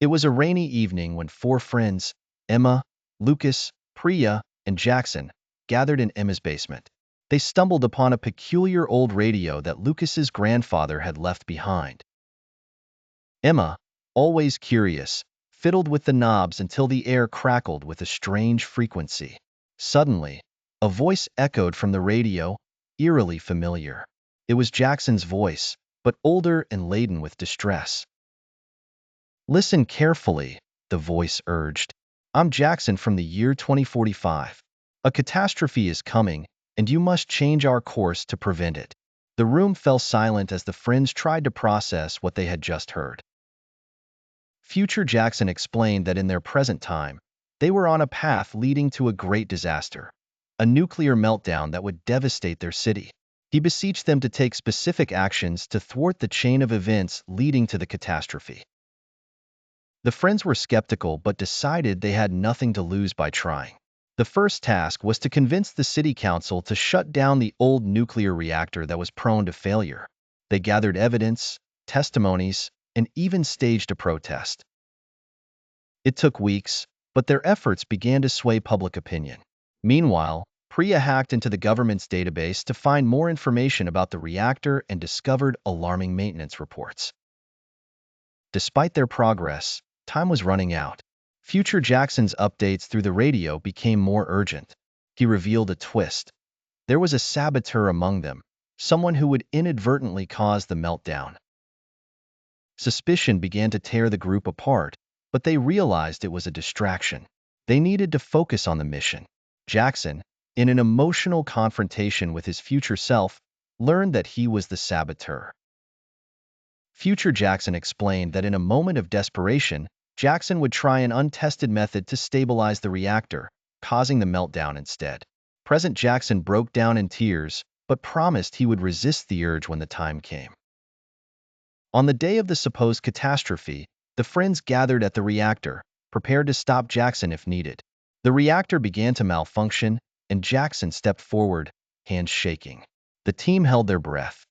It was a rainy evening when four friends, Emma, Lucas, Priya, and Jackson, gathered in Emma's basement. They stumbled upon a peculiar old radio that Lucas's grandfather had left behind. Emma, always curious, fiddled with the knobs until the air crackled with a strange frequency. Suddenly, a voice echoed from the radio, eerily familiar. It was Jackson's voice, but older and laden with distress. "Listen carefully," the voice urged. "I'm Jackson from the year 2045. A catastrophe is coming, and you must change our course to prevent it." The room fell silent as the friends tried to process what they had just heard. Future Jackson explained that in their present time, they were on a path leading to a great disaster, a nuclear meltdown that would devastate their city. He beseeched them to take specific actions to thwart the chain of events leading to the catastrophe. The friends were skeptical but decided they had nothing to lose by trying. The first task was to convince the city council to shut down the old nuclear reactor that was prone to failure. They gathered evidence, testimonies, and even staged a protest. It took weeks, but their efforts began to sway public opinion. Meanwhile, Priya hacked into the government's database to find more information about the reactor and discovered alarming maintenance reports. Despite their progress, time was running out. Future Jackson's updates through the radio became more urgent. He revealed a twist. There was a saboteur among them, someone who would inadvertently cause the meltdown. Suspicion began to tear the group apart, but they realized it was a distraction. They needed to focus on the mission. Jackson, in an emotional confrontation with his future self, learned that he was the saboteur. Future Jackson explained that in a moment of desperation, Jackson would try an untested method to stabilize the reactor, causing the meltdown instead. Present Jackson broke down in tears, but promised he would resist the urge when the time came. On the day of the supposed catastrophe, the friends gathered at the reactor, prepared to stop Jackson if needed. The reactor began to malfunction, and Jackson stepped forward, hands shaking. The team held their breath.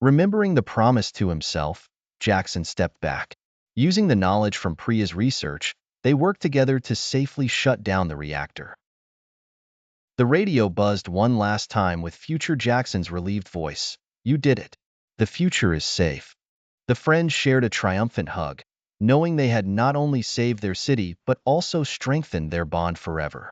Remembering the promise to himself, Jackson stepped back. Using the knowledge from Priya's research, they worked together to safely shut down the reactor. The radio buzzed one last time with Future Jackson's relieved voice. "You did it. The future is safe." The friends shared a triumphant hug, knowing they had not only saved their city but also strengthened their bond forever.